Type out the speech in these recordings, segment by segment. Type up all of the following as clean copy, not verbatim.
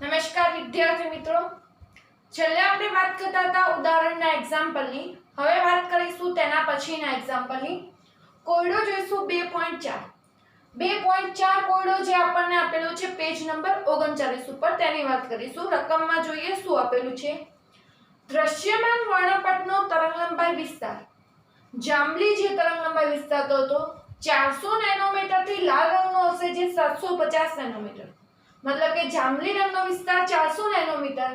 નમસ્કાર વિદ્યાર્થી મિત્રો, છેલ્લે આપણે વાત કરતા હતા ઉદાહરણના એક્ઝામ્પલની. હવે વાત કરીશું તેના પછીના એક્ઝામ્પલની. કોયડો જોઈશું 2.4. 2.4 કોયડો જે આપણને આપેલો છે પેજ નંબર 39 ઉપર, તેની વાત કરીશું. રકમમાં જોઈએ શું આપેલું છે. દ્રશ્યમાન વર્ણપટનો તરંગલંબાઈ વિસ્તાર. જાંબલી જે તરંગલંબાઈ વિસ્તાર હતો 400 નેનોમીટર થી લાલ રંગનો હશે જે 750 નેનોમીટર. मतलब કે જાંબલી રંગનો વિસ્તાર 400 નેનોમીટર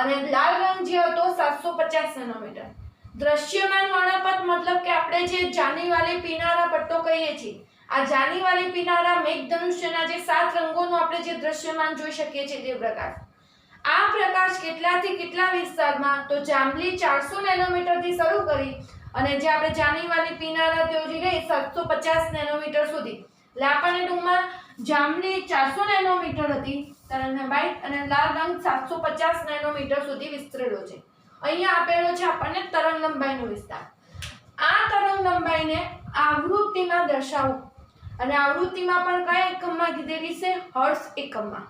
અને લાલ રંગ જે હતો 750 નેનોમીટર. દ્રશ્યમાન વર્ણપટ मतलब કે આપણે જે જાની વાલી પીનારા પટ્ટો કહીએ છીએ, આ જાની વાલી પીનારા મેઘધનુષ્યના જે 7 રંગોનો આપણે જે દ્રશ્યમાન જોઈ શકીએ છીએ તે પ્રકાશ. આ પ્રકાશ કેટલાથી કેટલા વિસ્તારમાં, તો જાંબલી 400 નેનોમીટર થી શરૂ કરી અને જે આપણે જાની વાલી પીનારા તેઓ જે રહે 750 નેનોમીટર સુધી. એટલે આપણને ટૂંકમાં જાંબલી 400 નેનોમીટર હતી તરંગલંબાઈ અને લાલ રંગ 750 નેનોમીટર સુધી વિસ્તરેલો છે. અહીંયા આપેલો છે આપણને તરંગલંબાઈનો વિસ્તાર. આ તરંગલંબાઈને આવૃત્તિમાં દર્શાવો અને આવૃત્તિમાં પણ કયા એકમમાં કીધેલી છે? હર્ટ્ઝ એકમમાં.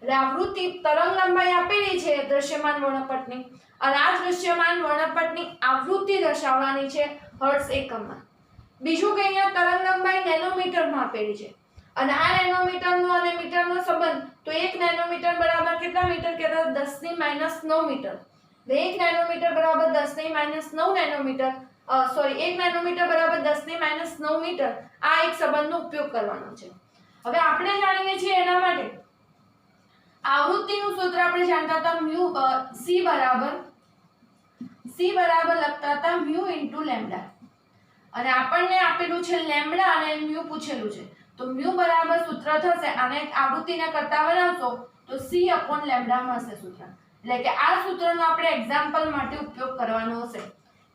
એટલે આવૃત્તિ તરંગલંબાઈ આપેલી છે દ્રશ્યમાન વર્ણપટની અને આ દ્રશ્યમાન વર્ણપટની આવૃત્તિ દર્શાવવાની છે હર્ટ્ઝ એકમમાં. બીજું કે અહીંયા તરંગલંબાઈ નેનોમીટરમાં આપેલી છે અને આ નેનોમીટરનો અને મીટરનો સંબંધ, તો 1 નેનોમીટર બરાબર કેટલા મીટર કહેતા? 10⁻9 મીટર. 1 નેનોમીટર બરાબર 10⁻9 નેનોમીટર, સોરી 1 નેનોમીટર બરાબર 10⁻9 મીટર. આ એક સંબંધનો ઉપયોગ કરવાનો છે. હવે આપણે જાણીએ છીએ એના માટે આવૃત્તિનું સૂત્ર આપણે જાણતા હતા c બરાબર લખતા હતા mu * લેમ્ડા અને આપણને આપેલું છે લેમ્ડા અને mu પૂછેલું છે. તો mu બરાબર સૂત્ર થશે, આને આવૃત્તિને કરતા બનાવશો તો c/ લેમ્ડા મળશે સૂત્ર. એટલે કે આ સૂત્રનો આપણે એક્ઝામ્પલ માટે ઉપયોગ કરવાનો હશે,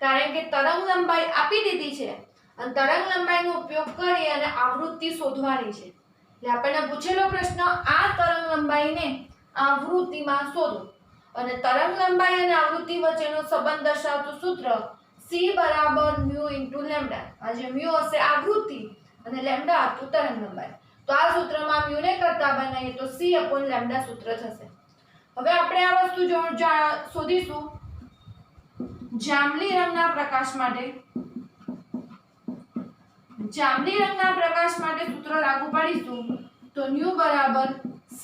કારણ કે તરંગલંબાઈ આપી દીધી છે અને તરંગલંબાઈનો ઉપયોગ કરી અને આવૃત્તિ શોધવાની છે. એટલે આપણને પૂછેલો પ્રશ્ન આ તરંગલંબાઈને આવૃત્તિમાં શોધો અને તરંગલંબાઈ અને આવૃત્તિ વચ્ચેનો સંબંધ દર્શાવતું સૂત્ર c બરાબર mu * લેમ્ડા. આ જે mu હશે આવૃત્તિ અને લેમ્ડા હતું તરંગલંબાઈ. તો આ સૂત્રમાં mu ને કરતા બનાવીએ તો c/ લેમ્ડા સૂત્ર થશે. હવે આપણે આ વસ્તુ શોધીશું જાંબલી રંગના પ્રકાશ માટે. જાંબલી રંગના પ્રકાશ માટે સૂત્ર લાગુ પાડીશું તો nu બરાબર c/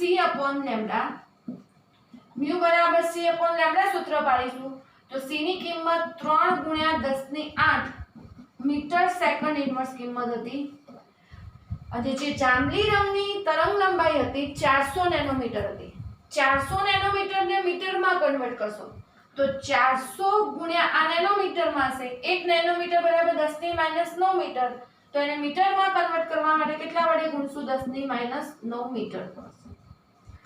લેમ્ડા. mu બરાબર c/ લેમ્ડા સૂત્ર પાડીશું તો c ની કિંમત 3 × 10⁸ મીટર સેકન્ડ ઇન્વર્સ કિંમત હતી અને જે જાંબલી રંગની તરંગલંબાઈ હતી 400 નેનોમીટર હતી. 400 નેનોમીટરને મીટરમાં કન્વર્ટ કરશો તો 400 × આ નેનોમીટરમાં છે. 1 નેનોમીટર બરાબર 10⁻9 મીટર. તો એને મીટરમાં કન્વર્ટ કરવા માટે કેટલા વડે ગુણશું? 10⁻9 મીટર.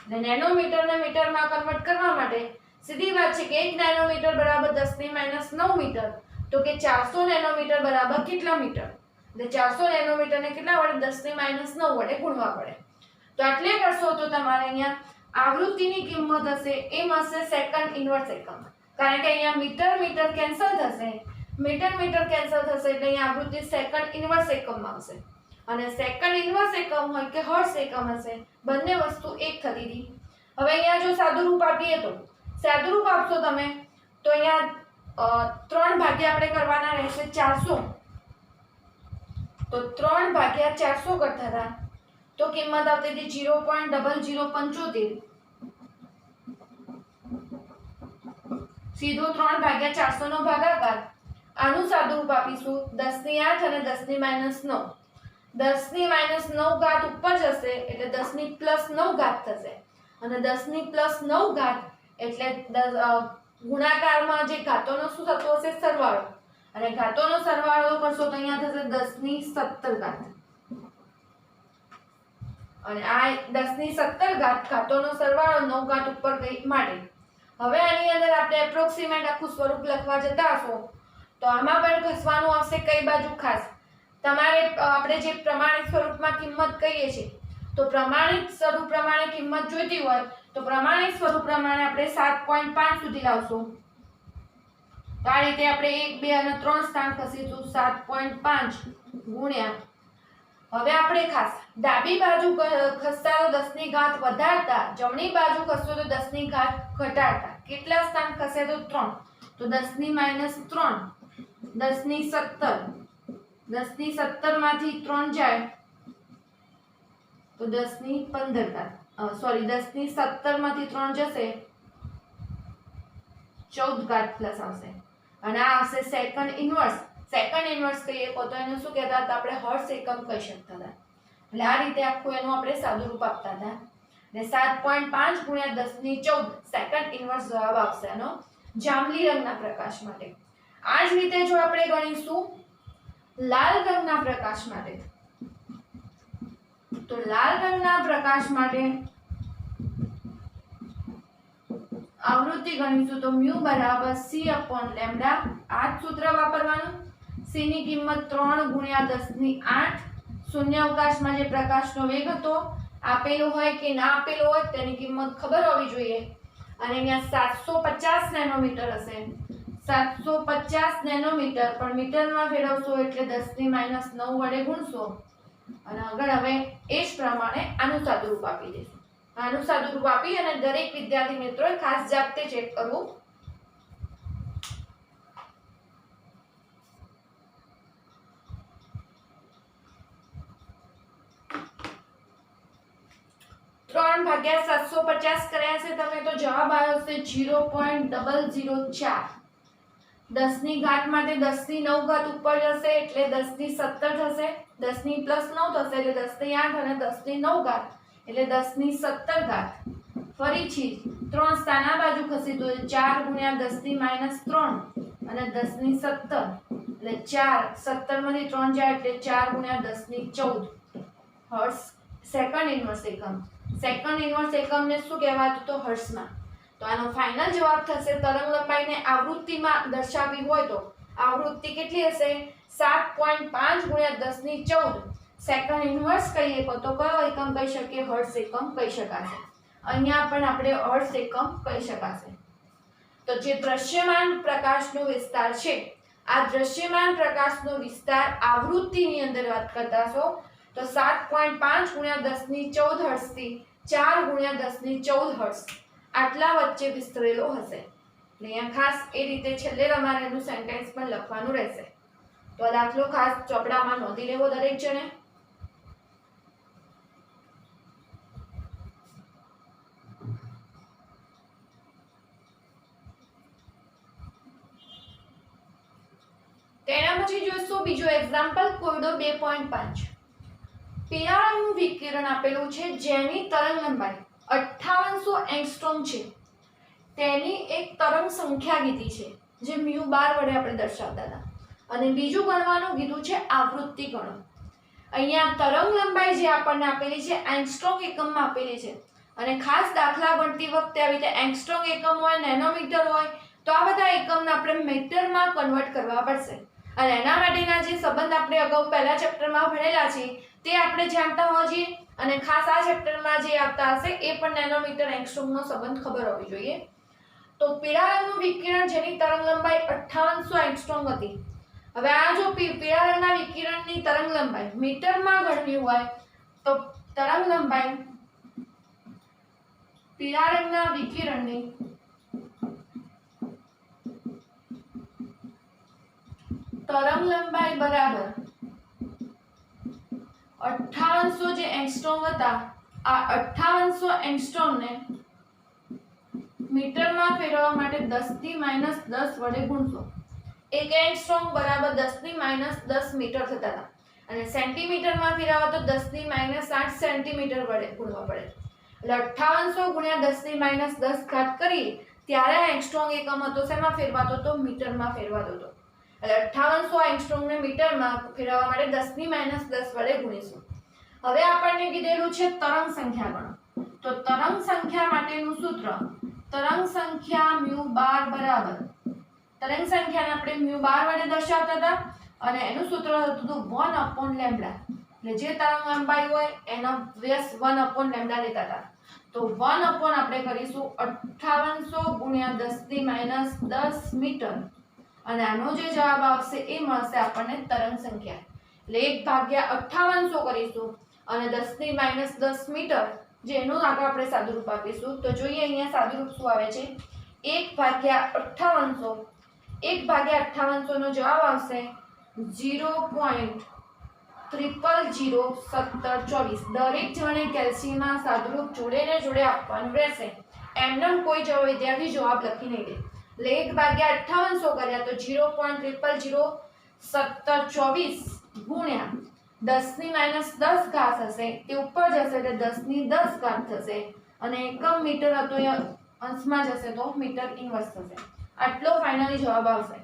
એટલે નેનોમીટરને મીટરમાં કન્વર્ટ કરવા માટે સીધી વાત છે કે 1 નેનોમીટર બરાબર 10⁻9 મીટર, તો કે 400 નેનોમીટર બરાબર કેટલા મીટર? એટલે 400 નેનોમીટરને કેટલા વડે? 10⁻9 વડે ગુણવા પડે. તો આટલે કરશો તો તમારે અહીંયા આવૃત્તિની કિંમત હશે એમ હશે સેકન્ડ ઇન્વર્સ એકમ, કારણ કે અહીંયા મીટર કેન્સલ થશે, મીટર કેન્સલ થશે એટલે અહીંયા આવૃત્તિ સેકન્ડ ઇન્વર્સ એકમમાં આવશે. અને સેકન્ડ ઇન્વર્સ એકમ હોય કે હર્ટ્ઝ એકમ હશે, બંને વસ્તુ એક થતી હતી. હવે અહીંયા જો સાદુરૂપ આપીએ તો સાદુરૂપ આપશો તમે તો અહીંયા 3 ભાગ્યા આપણે કરવાના રહેશે 400. તો 3 ભાગ્યા 400 કરતા હતા તો કિંમત આવતી હતી 0.0075. સીધો 3 ભાગ્યા 400 નો ભાગાકાર. આનું સાદુરૂપ આપીશું 10⁸ અને 10⁻9. 10⁻9 ઘાત ઉપર જશે એટલે 10⁻9 થશે અને 10⁻9 એટલે ગુણાકારમાં જે ઘાતોનો શું થતો હશે? સરવાળો. અને ઘાતોનો સરવાળો કરશો તો અહીંયા થશે 10⁻17. અને આ 10⁻17 ઘાતોનો સરવાળો 9 ઘાત ઉપર ગઈ માટે. હવે આની અંદર આપણે એપ્રોક્સિમેટ આખું સ્વરૂપ લખવા જતા હશો તો આમાં પણ ઘસવાનું આવશે કઈ બાજુ? ખાસ તમારે આપણે જે પ્રમાણિત સ્વરૂપમાં કિંમત કહીએ છીએ તો પ્રમાણિત સ્વરૂપ પ્રમાણે કિંમત જોઈતી હોય તો પ્રમાણિત સ્વરૂપ પ્રમાણે આપણે 7.5 સુધી લાવશું. તો આ રીતે આપણે 1 2 અને 3 સ્થાન ખસીશું. 7.5 ગુણ્યા હવે આપણે ખાસ ડાબી બાજુ ખસતા તો 10 ની ઘાત વધારતા, જમણી બાજુ ખસતો તો 10 ની ઘાત ઘટાડતા. કેટલા સ્થાન ખસે તો 3. તો 10 ની -3, 10 ની 17, 10 ની 17 માંથી 3 જાય તો 10 ની 15 ઘાત, સોરી 10 ની 17 માંથી 3 જશે 14 ઘાત પ્લસ આવશે. અને આ આવશે સેકન્ડ ઇન્વર્સ. સેકન્ડ ઇન્વર્સ કહીએ તો એને શું કહેતા હતા આપણે? હર્ટ્ઝ એકમ કહી શકતા હતા. એટલે આ રીતે આખું એનું આપણે સાદું રૂપ આપતા હતા. ને 7.5 ગુણ્યા 10 ની 14 સેકન્ડ ઇન્વર્સ જવાબ આવશે એનો જાંબલી રંગના પ્રકાશ માટે. આ જ રીતે જો આપણે ગણીશું લાલ રંગના પ્રકાશ માટે, તો લાલ રંગના પ્રકાશ માટે આવૃત્તિ ગણીશું તો μ બરાબર c/λ. આ જ સૂત્ર વાપરવાનું. c ની કિંમત 3 ગુણ્યા 10 ની 8. શૂન્ય અવકાશમાં જે પ્રકાશનો વેગ હતો આપેલો હોય કે ના આપેલો હોય તેની કિંમત ખબર હોવી જોઈએ. અને અહીંયા 750 નેનોમીટર હશે. 750 નેનોમીટર પણ મીટરમાં ફેરવશો એટલે 10 ની -9 વડે ગુણશો અને આગળ હવે એ જ પ્રમાણે આનું સાદું રૂપ આપી દઈશું. આનું સાદું રૂપ આપી અને દરેક વિદ્યાર્થી મિત્રોએ ખાસ જાતે ચેક કરવું. ત્રણ ભાગ્યા 750 કર્યા છે તમે તો જવાબ આવ્યો છે 0.004. 10 ની ઘાત માટે 10 ની 9 ઘાત ઉપર જશે એટલે 10 ની 17 થશે. 10 ની +9 થશે એટલે 10 ની 8 અને 10 ની 9 ઘાત એટલે 10 ની 17 ઘાત. ફરીથી 3 સ્થાન આ બાજુ ખસી તો 4 ગુણ્યા 10 ની -3 અને 10 ની 17 એટલે 4 17 માંથી 3 જાય એટલે 4 ગુણ્યા 10 ની 14 હર્ટ્ઝ સેકન્ડ ઇન્વર્સ એકમ. સેકન્ડ ઇન્વર્સ એકમને શું કહેવાતું તો હર્ટ્ઝમાં. તો આનો ફાઇનલ જવાબ થશે તરંગ લંબાઈને આવૃત્તિમાં દર્શાવવી હોય તો આવૃત્તિ કેટલી હશે? 7.5 ગુણ્યા 10 ની 14 સેકન્ડ ઇન્વર્સ કહીએ તો કયો એકમ કહી શકીએ? હર્ટ્ઝ એકમ કહી શકાશે. અહીંયા પણ આપણે હર્ટ્ઝ એકમ કહી શકાશે. તો જે દ્રશ્યમાન પ્રકાશનો વિસ્તાર છે આ દ્રશ્યમાન પ્રકાશનો વિસ્તાર આવૃત્તિની અંદર વાત કરતા છો તો 7.5 ગુણ્યા 10 ની 14 હર્ટ્ઝથી 4 ગુણ્યા 10 ની 14 હર્ટ્ઝ આટલા વચ્ચે વિસ્તરેલો હશે. અહીંયા ખાસ એ રીતે છેલ્લે તમારે એનું સેન્ટેન્સ પણ લખવાનું રહેશે. તો આ દાખલો ખાસ ચોપડામાં નોંધી લેવો દરેક જણે. તેના પછી જોઈશું બીજો એક્ઝામ્પલ કોયડો 2.5. પીળા રંગનું વિકિરણ આપેલું છે જેની તરંગ લંબાઈ 5800 એંગસ્ટ્રોમ છે. તેની એક તરંગ સંખ્યા કીધી છે જે μ બાર વડે આપણે દર્શાવતા હતા અને બીજું ગણવાનું કીધું છે આવૃત્તિ ગણો. અહીંયા તરંગ લંબાઈ જે આપણને આપેલી છે એંગસ્ટ્રોમ એકમમાં આપેલી છે અને ખાસ દાખલા ગણતી વખતે આવી રીતે એંગસ્ટ્રોમ એકમ હોય, નેનોમીટર હોય તો આ બધા એકમને આપણે મીટરમાં કન્વર્ટ કરવા પડશે. અને એના માટેના જે સંબંધ આપણે અગાઉ પહેલા ચેપ્ટરમાં ભણેલા છે તે આપણે જાણતા હોવા જોઈએ અને ખાસ આ ચેપ્ટરમાં જે આવતા હશે એ પણ નેનોમીટર એંગસ્ટ્રોમનો સંબંધ ખબર હોવી જોઈએ. તો પીળા રંગનું વિકિરણ જેની તરંગ લંબાઈ 5800 એંગસ્ટ્રોમ હતી. હવે આ જો પીળા રંગના વિકિરણની તરંગ લંબાઈ મીટરમાં ગણવી હોય તો તરંગ લંબાઈ પીળા રંગના વિકિરણની તરંગ લંબાઈ બરાબર 5800 જે એંગસ્ટ્રોમ હતા આ 5800 એંગસ્ટ્રોમને મીટરમાં ફેરવવા માટે 10 ની -10 વડે ગુણશો. 1 એંગસ્ટ્રોમ બરાબર 10 ની -10 મીટર થતા હતા અને સેન્ટીમીટરમાં ફેરવવા તો 10 ની -8 સેન્ટીમીટર વડે ગુણવા પડે. એટલે 5800 ગુણ્યા 10 ની -10 ઘાત કરી ત્યારે એંગસ્ટ્રોમ એકમ હતો શેમાં ફેરવાતો તો મીટરમાં ફેરવાતો હતો. એટલે 5800 એંગસ્ટ્રોમને મીટરમાં ફેરવવા માટે 10 ની -10 વડે ગુણીશું. હવે આપણને કીધેલું છે તરંગ સંખ્યા ગણો. તો તરંગ સંખ્યા માટેનું સૂત્ર તરંગ સંખ્યા μ બાર બરાબર તરંગ સંખ્યાને આપણે μ બાર વડે દર્શાવતા હતા અને એનું સૂત્ર હતું 1/λ. એટલે જે તરંગ લંબાઈ હોય એનો વ્યાસ 1/λ લેતા હતા. તો 1/ આપણે કરીશું 5800 ગુણ્યા 10 ની -10 મીટર અને આનો જે જવાબ આવશે એ મળશે આપણને તરંગ સંખ્યા. એટલે 1/5800 કરીશું અને 10⁻10 મીટર જેનું આગળ આપણે સાદુરૂપ આપીશું તો જોઈએ અહીંયા સાદુરૂપ શું આવે છે 1/5800 1/5800 નો જવાબ આવશે 0.0001724 દરેક જણે કેલ્સીમાં સાદુરૂપ જોડે ને જોડે આપવાનું રહેશે એમનેમ કોઈ વિદ્યાર્થી જવાબ લખી નહીં દે એટલે 1/5800 કર્યા તો 0.0001724 ગુણ્યા 10⁻10 ઘાત હશે તે ઉપર જશે એટલે 10⁻10 ઘાત થશે અને એકમ મીટર હતો એ અંશમાં જશે તો મીટર ઇન્વર્સ થશે આટલો ફાઇનલી જવાબ આવશે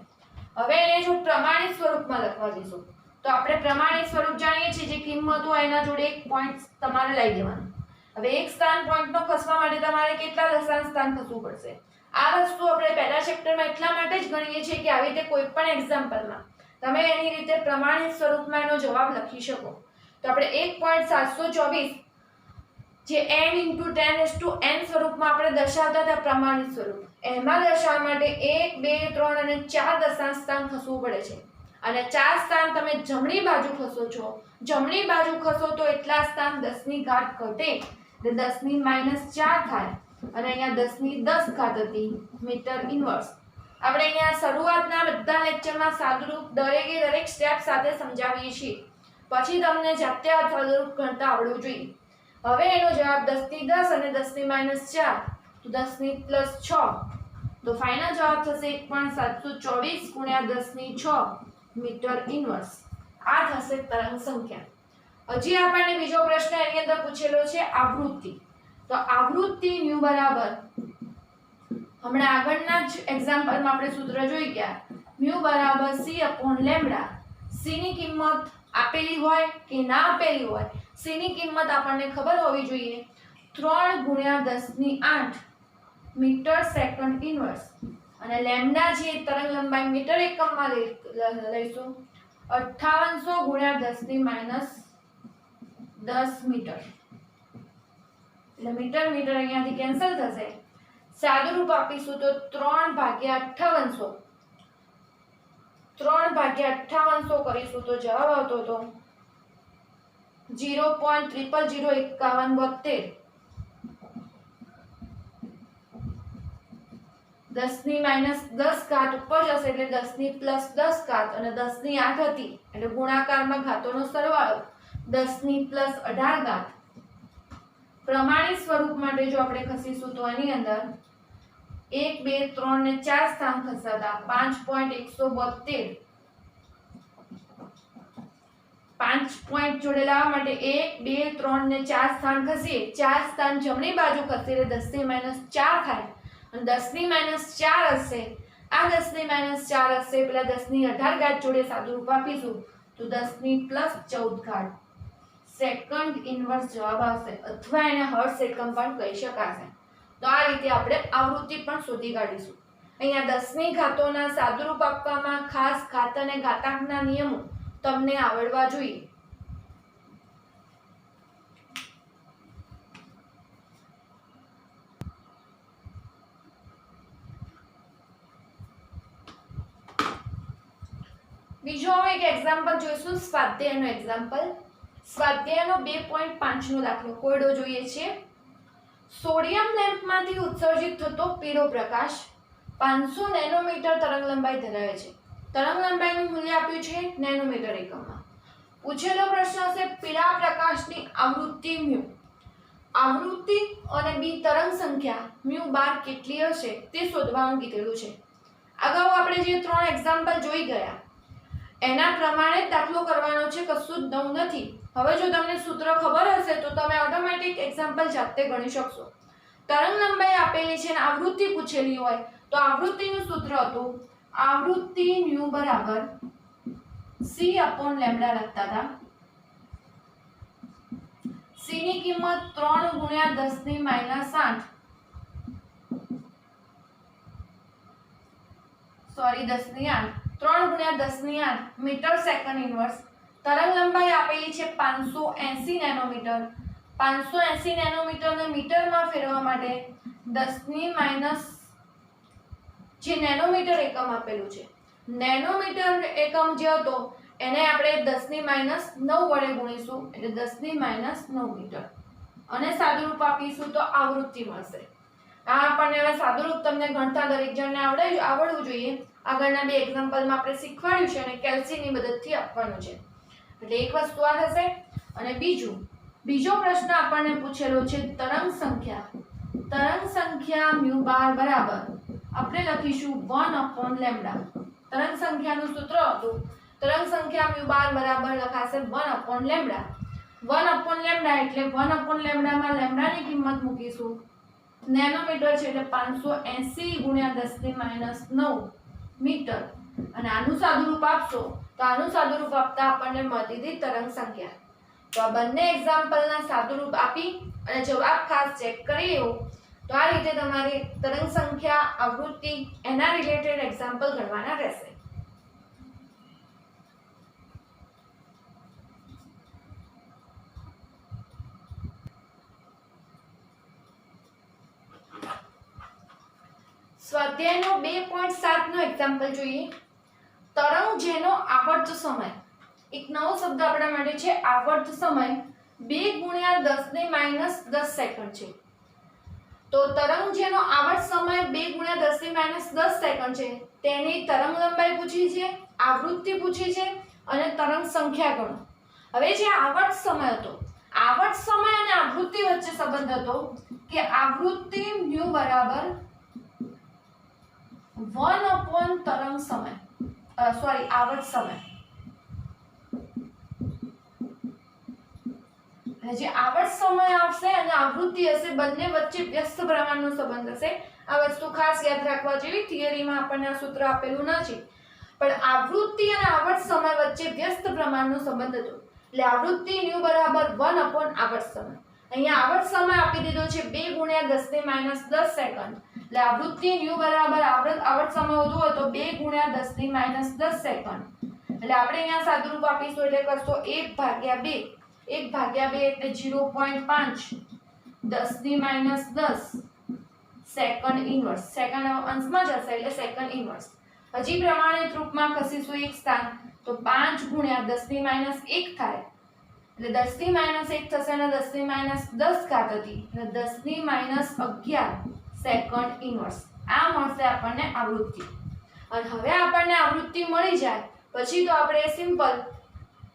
હવે એને જો પ્રમાણિત સ્વરૂપમાં લખવા જઈશું તો આપણે પ્રમાણિત સ્વરૂપ જાણીએ છીએ જે કિંમત હોય એના જોડે એક પોઈન્ટ તમારે લઈ દેવાનું હવે એક સ્થાન પોઈન્ટનો ખસવા માટે તમારે કેટલા દશાંશ સ્થાન ખસવું પડશે આ વસ્તુ આપણે પહેલા ચેપ્ટરમાં એટલા માટે જ ગણીએ છીએ કે આવી રીતે કોઈ પણ એક્ઝામ્પલમાં તમે એની રીતે પ્રમાણિત સ્વરૂપમાં એનો જવાબ લખી શકો તો આપણે 1.724 જે n * 10⁻n સ્વરૂપમાં આપણે દર્શાવતા હતા પ્રમાણિત સ્વરૂપ એમાં દર્શાવવા માટે 1 2 3 અને 4 દશાંશ સ્થાન ખસવું પડે છે અને 4 સ્થાન તમે જમણી બાજુ ખસો છો જમણી બાજુ ખસો તો એટલા સ્થાન 10 ઘાત ઘટે એટલે 10⁻4 થાય અને અહીંયા 10⁻10 ઘાત હતી મીટર ઇન્વર્સ આપણે અહીંયા શરૂઆતના બધા લેક્ચરમાં સાદુરૂપ દરેક સ્ટેપ સાથે સમજાવીએ છીએ પછી તમને જાતે આ સાદુરૂપ ગણતા આવડવું જોઈએ હવે એનો જવાબ 10⁻10 અને 10⁻4 તો 10⁻6 તો ફાઇનલ જવાબ થશે 1.724 ગુણ્યા 10⁻6 મીટર ઇન્વર્સ આ થશે તરંગ સંખ્યા હજી આપણને બીજો પ્રશ્ન એની અંદર પૂછેલો છે આવૃત્તિ તો આવૃત્તિ ન્યુ બરાબર હમણાં આગળના જ એક્ઝામ્પલમાં આપણે સૂત્ર જોઈ ગયા મ્યુ બરાબર c/લેમ્બડા c ની કિંમત આપેલી હોય કે ના આપેલી હોય c ની કિંમત આપણને ખબર હોવી જોઈએ 3 ગુણ્યા 10⁸ મીટર સેકન્ડ ઇન્વર્સ અને લેમ્બડા જે તરંગ લંબાઈ મીટર એકમમાં લઈશું 5800 ગુણ્યા 10⁻10 મીટર એટલે મીટર અહીંયાથી કેન્સલ થશે સાદુરૂપ આપીશું તો 3/5800 કરીશું તો જવાબ આવતો હતો 0.0005172 10⁻10 ઘાત ઉપર જશે એટલે 10⁻+10 ઘાત અને 10⁸ હતી એટલે ગુણાકારમાં ઘાતોનો સરવાળો 10⁻+18 ઘાત પ્રમાણિત સ્વરૂપ માટે જો આપણે ખસીશું તો આની અંદર 1 2 3 ને 4 સ્થાન ખસાતા 5.172 5 પોઈન્ટ જોડે લાવવા માટે 1 2 3 ને 4 સ્થાન ખસીએ 4 સ્થાન જમણી બાજુ ખસે એટલે 10⁻4 થાય અને 10⁻4 હશે આ 10⁻4 હશે પેલા 10⁻18 ઘાત જોડે સાદુરૂપ આપીશું તો 10⁻+14 ઘાત સેકન્ડ ઇન્વર્સ જવાબ આવશે અથવા એને હર્ટ્ઝ એકમ પણ કહી શકાશે તો આ રીતે આપણે આવૃત્તિ પણ શોધી કાઢીશું અહીંયા 10ની ઘાતોના સાદુરૂપ આપવામાં ખાસ ઘાત અને ઘાતાંકના નિયમો તમને આવડવા જોઈએ બીજો એક એક્ઝામ્પલ જોઈશું સ્વાધ્યાયનો એક્ઝામ્પલ સ્વાધ્યાયનો 2.5 નો દાખલો કોયડો જોઈએ છે સોડિયમ લેમ્પમાંથી ઉત્સર્જિત થતો પીળો પ્રકાશ 500 નેનોમીટર તરંગ લંબાઈ ધરાવે છે તરંગ લંબાઈનું મૂલ્ય આપ્યું છે નેનોમીટર એકમમાં પૂછેલો પ્રશ્ન હશે પીળા પ્રકાશની આવૃત્તિ મ્યુ આવૃત્તિ અને બી તરંગ સંખ્યા મ્યુ બાર કેટલી હશે તે શોધવાનું કીધેલું છે અગાઉ આપણે જે 3 એક્ઝામ્પલ જોઈ ગયા એના પ્રમાણે જ દાખલો કરવાનો છે કશું જ નવું નથી હવે જો તમને સૂત્ર ખબર હશે તો તમે ઓટોમેટિક એક્ઝામ્પલ જાતે ગણી શકશો તરંગ લંબાઈ આપેલી છે અને આવૃત્તિ પૂછેલી હોય તો આવૃત્તિનું સૂત્ર હતું આવૃત્તિ ન્યુ બરાબર c/લેમ્બડા લખતા હતા c ની કિંમત 3 ગુણ્યા 10⁻8 સોરી 10⁸ 3 ગુણ્યા 10⁸ મીટર સેકન્ડ ઇન્વર્સ તરંગ લંબાઈ આપેલી છે 580 નેનોમીટર 580 નેનોમીટરને મીટરમાં ફેરવવા માટે 10⁻ જે નેનોમીટર એકમ આપેલું છે નેનોમીટર એકમ જે હતો એને આપણે 10⁻9 વડે ગુણીશું એટલે 10⁻9 મીટર અને સાદુરૂપ આપીશું તો આવૃત્તિ મળશે. આ આપણને હવે સાદુરૂપ તમને ગણતા દરેક જણને આવડવું જોઈએ. આગળના બે એક્ઝામ્પલમાં આપણે શીખવાડ્યું છે અને કેલ્સીની મદદથી આપવાનું છે. એટલે એક વસ્તુ આ થશે. અને બીજો પ્રશ્ન આપણને પૂછેલો છે તરંગ સંખ્યા મ્યુ બાર બરાબર આપણે લખીશું 1/λ. તરંગ સંખ્યાનું સૂત્ર હતું તરંગ સંખ્યા મ્યુ બાર બરાબર લખાશે 1/λ. 1/λ એટલે 1/λ માં લેમ્ડાની કિંમત મૂકીશું. નેનોમીટર છે એટલે 580 × 10⁻9 મીટર અને આનું સાદુરૂપ આપશો તો આનું સાદુરૂપ આપતા આપણને મળતી હતી તરંગ સંખ્યા. તો આ બંને એક્ઝામ્પલના સાદુરૂપ આપી અને જવાબ ખાસ ચેક કરી લેવો. તો આ રીતે તમારે તરંગ સંખ્યા આવૃત્તિ એના રિલેટેડ એક્ઝામ્પલ ગણવાના રહેશે. સ્વાધ્યાયનો 2.7 નો એક્ઝામ્પલ જોઈએ. તરંગ જેનો આવર્ત સમય, એક નવો શબ્દ આપણા માટે છે આવર્ત સમય 2 × 10⁻10 સેકન્ડ છે. તો તરંગ જેનો આવર્ત સમય 2 × 10⁻10 સેકન્ડ છે તેની તરંગ લંબાઈ પૂછી છે, આવૃત્તિ પૂછી છે અને તરંગ સંખ્યા ગણો. હવે જે આવર્ત સમય હતો, આવર્ત સમય અને આવૃત્તિ વચ્ચે સંબંધ હતો કે આવૃત્તિ મ્યુ બરાબર 1 તરંગ સમય આવર્ત સમય. જે આવર્ત સમય આવશે અને આવૃત્તિ હશે બંને વચ્ચે વ્યસ્ત પ્રમાણનો સંબંધ હશે. આ વસ્તુ ખાસ યાદ રાખવા જેવી. થિયરીમાં આપણને આ સૂત્ર આપેલું નથી પણ આવૃત્તિ અને આવર્ત સમય વચ્ચે વ્યસ્ત પ્રમાણનો સંબંધ હતો એટલે આવૃત્તિ ન્યુ બરાબર 1 આવર્ત સમય. અહીંયા આવર્ત સમય આપી દીધો છે 2 × 10⁻10 સેકન્ડ એટલે આવૃત્તિ ન્યુ બરાબર આવર્ત સમય વધુ હોય તો 2 × 10⁻10 સેકન્ડ. એટલે આપણે અહીંયા સાદુરૂપ આપીશું એટલે કરશો 1/2 એટલે 0.5 10⁻10 સેકન્ડ ઇન્વર્સ. સેકન્ડ અંશમાં જશે એટલે સેકન્ડ ઇન્વર્સ. હજી પ્રમાણિત રૂપમાં ખસીશું એક સ્થાન તો 5 × 10⁻1 થાય એટલે 10⁻1 થશે અને 10⁻10 ઘાત હતી એટલે 10⁻11 સેકન્ડ ઇન્વર્સ. આ મળશે આપણને આવૃત્તિ. અને હવે આપણને આવૃત્તિ મળી જાય પછી તો આપણે સિમ્પલ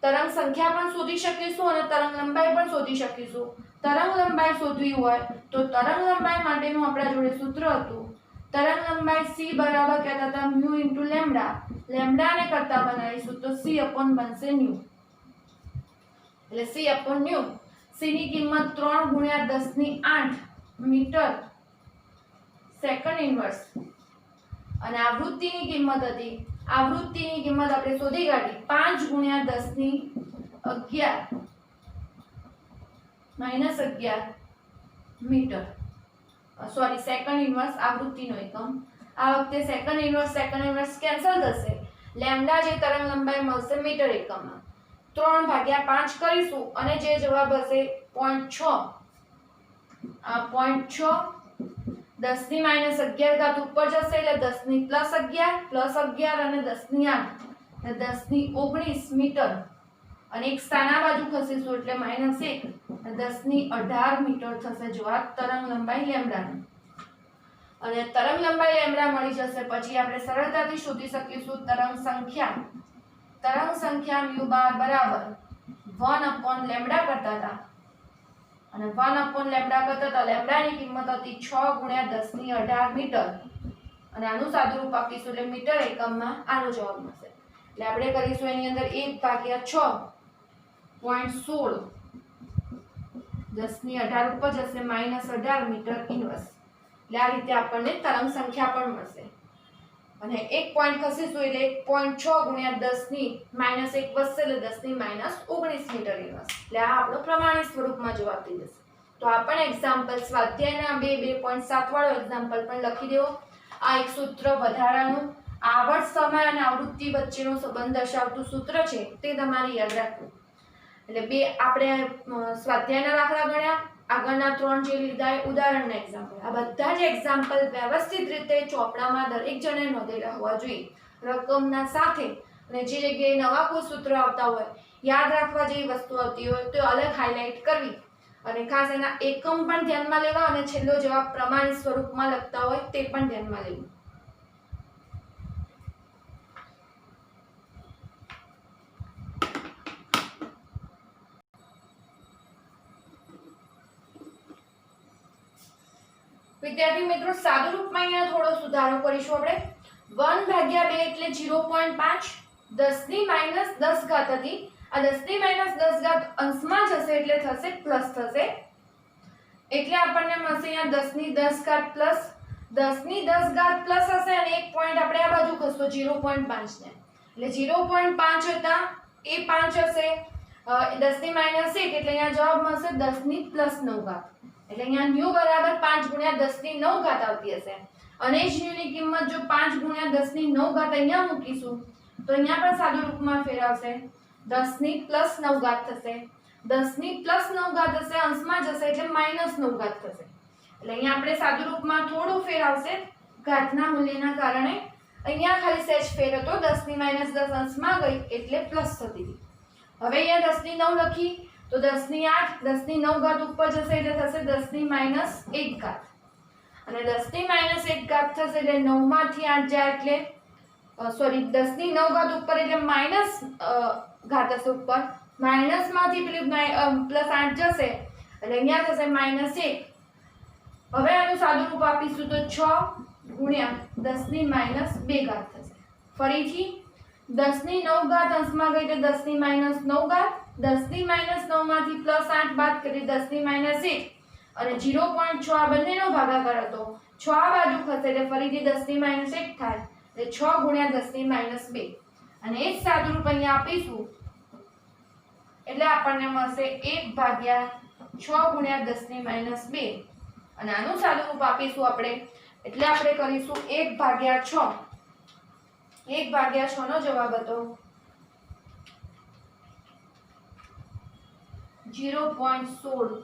તરંગ સંખ્યા પણ શોધી શકીશું અને તરંગ લંબાઈ પણ શોધી શકીશું. તરંગ લંબાઈ શોધવી હોય તો તરંગ લંબાઈ માટેનું આપણા જોડે સૂત્ર હતું. તરંગ લંબાઈ c બરાબર કહેતા હતા મ્યુ * લેમ્ડા. લેમ્ડાને કરતા બનાવીશું તો c/μ બનશે ન્યુ. એટલે c/μ. c ની કિંમત 3 × 10⁸ મીટર સેકન્ડ ઇન્વર્સ અને આવૃત્તિની કિંમત હતી, આવૃત્તિની કિંમત આપણે શોધી કાઢી 5 × 10⁻11 મીટર સેકન્ડ ઇન્વર્સ આવૃત્તિનો એકમ. આ વખતે સેકન્ડ ઇન્વર્સ કેન્સલ થશે. લેમ્ડા જે તરંગ લંબાઈ મળશે મીટર એકમમાં 3/5 કરીશું અને જે જવાબ હશે 0.6. આ 0.6 10⁻11 ઘાત ઉપર જશે એટલે 10⁻+11 અને 10⁻8 એટલે 10⁻19 મીટર અને એક સ્થાન આ બાજુ ખસીશું એટલે -1 10⁻18 મીટર થશે જવાબ તરંગ લંબાઈ લેમ્ડાની. અને તરંગ લંબાઈ લેમ્ડા મળી જશે પછી આપણે સરળતાથી શોધી શકીશું તરંગ સંખ્યા. તરંગ સંખ્યા મ્યુ બાર બરાબર 1/λ કરતા હતા અને 1/λ કરતા હતા લેમ્ડાની કિંમત હતી 6 × 10⁻18 મીટર અને આનું સાદુરૂપ આપીશું એટલે મીટર એકમમાં આનો જવાબ મળશે. એટલે આપણે કરીશું એની અંદર 1/6.16 10⁻18 ઉપર જશે -18 મીટર ઇન્વર્સ. એટલે આ રીતે આપણને તરંગ સંખ્યા પણ મળશે અને એક પોઈન્ટ ખસીશું એટલે 1.6 × 10⁻1 વધશે એટલે 10⁻19 મીટર ઇન્વર્સ. એટલે આ આપણો પ્રમાણિત સ્વરૂપમાં જવાબ થઈ જશે. તો આ પણ એક્ઝામ્પલ સ્વાધ્યાયના 2.7 વાળો એક્ઝામ્પલ પણ લખી દેવો. આ એક સૂત્ર વધારાનું આવર્ત સમય અને આવૃત્તિ વચ્ચેનો સંબંધ દર્શાવતું સૂત્ર છે તે તમારે યાદ રાખવું. એટલે આપણે સ્વાધ્યાયના દાખલા ગણ્યા, આગળના 3 જે લીધા એ ઉદાહરણના એક્ઝામ્પલ. આ બધા જ એક્ઝામ્પલ વ્યવસ્થિત રીતે ચોપડામાં દરેક જણે નોંધેલા હોવા જોઈએ રકમના સાથે અને જે જગ્યાએ નવા કોઈ સૂત્ર આવતા હોય, યાદ રાખવા જેવી વસ્તુ આવતી હોય તો અલગ હાઇલાઇટ કરવી અને ખાસ એના એકમ પણ ધ્યાનમાં લેવા અને છેલ્લો જવાબ પ્રમાણિત સ્વરૂપમાં લખતા હોય તે પણ ધ્યાનમાં લેવું. વિદ્યાર્થી મિત્રો, સાદું રૂપમાં અહીંયા થોડો સુધારો કરીશું આપણે. 1/2 એટલે 0.5. 10 ની માઈનસ 10 ઘાત હતી, આ 10 ની માઈનસ 10 ઘાત અંશમાં જશે એટલે થશે પ્લસ થશે, એટલે આપણને મળશે અહીંયા 10 ની 10 ઘાત પ્લસ 10 ની 10 ઘાત પ્લસ હશે અને એક પોઈન્ટ આપણે આ બાજુ ખસતો 0.5 ને, એટલે 0.5 હતા એ 5 હશે, 10 ની માઈનસ 1 એટલે અહીંયા જવાબ મળશે 10 ની પ્લસ 9 ઘાત, એટલે અહીંયા ન્યુ બરાબર 5 ગુણ્યા 10 ની 9 ઘાત આવતી હશે. અને જ ન્યુની કિંમત જો 5 ગુણ્યા 10 ની 9 ઘાત અહીંયા મૂકીશું તો અહીંયા પણ સાદું રૂપમાં ફેરવશે, 10 ની પ્લસ 9 ઘાત થશે, 10 ની પ્લસ 9 ઘાત હશે અંશમાં જશે એટલે માઈનસ 9 ઘાત થશે, એટલે અહીંયા આપણે સાદું રૂપમાં થોડું ફેરવશે ઘાતના મૂલ્યના કારણે. અહીંયા ખાલી સહેજ ફેર હતો, 10 ની માઈનસ 10 અંશમાં ગઈ એટલે પ્લસ થતી હતી. હવે અહીંયા 10 ની 9 લખી તો 10 ની 8, 10 ની 9 ઘાત ઉપર જશે એટલે થશે 10 ની માઈનસ 1 ઘાત, અને 10 ની માઈનસ 1 ઘાત થશે એટલે 9 માંથી 8 જાય એટલે સોરી 10 ની 9 ઘાત ઉપર એટલે માઈનસ ઘાત હશે ઉપર, માઈનસ માંથી પેલી પ્લસ 8 જશે એટલે અહીંયા થશે માઈનસ 1. હવે આનું સાદું રૂપ આપીશું તો 6 ગુણ્યા 10 ની માઈનસ 2 ઘાત થશે. ફરીથી 10 ની 9 ઘાત અંશમાં ગઈ એટલે 10 ની માઈનસ 9 ઘાત, 10 ની માઈનસ 9 માંથી પ્લસ 8 બાદ કરી 10 ની માઈનસ 1 અને 0.6 આ બંનેનો ભાગાકાર હતો, 6 આ બાજુ ખસે એટલે ફરીથી 10 ની માઈનસ 1 થાય એટલે 6 ગુણ્યા 10 ની માઈનસ 2 અને એ જ સાદું રૂપ અહીંયા આપીશું એટલે આપણને મળશે 1/6 ગુણ્યા 10 ની માઈનસ 2 અને આનું સાદું રૂપ આપીશું આપણે એટલે આપણે કરીશું 1/6. 1/6 નો જવાબ હતો 0.16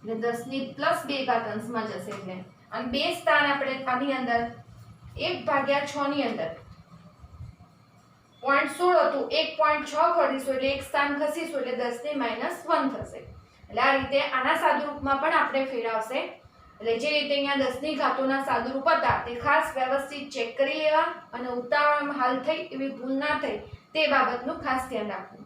એટલે 10 ની પ્લસ 2 ઘાત અંશમાં જશે એટલે, અને બે સ્થાન આપણે આની અંદર 1/6 ની અંદર 0.16 હતું, 1.6 કરીશું એટલે એક સ્થાન ખસીશું એટલે 10 ની માઈનસ 1 થશે. એટલે આ રીતે આના સાદું રૂપમાં પણ આપણે ફેરવશે, એટલે જે રીતે અહીંયા 10 ની ઘાતોના સાદું રૂપ હતા તે ખાસ વ્યવસ્થિત ચેક કરી લેવા અને ઉતાવળમાં હાલ થઈ એવી ભૂલ ના થઈ તે બાબતનું ખાસ ધ્યાન રાખવું.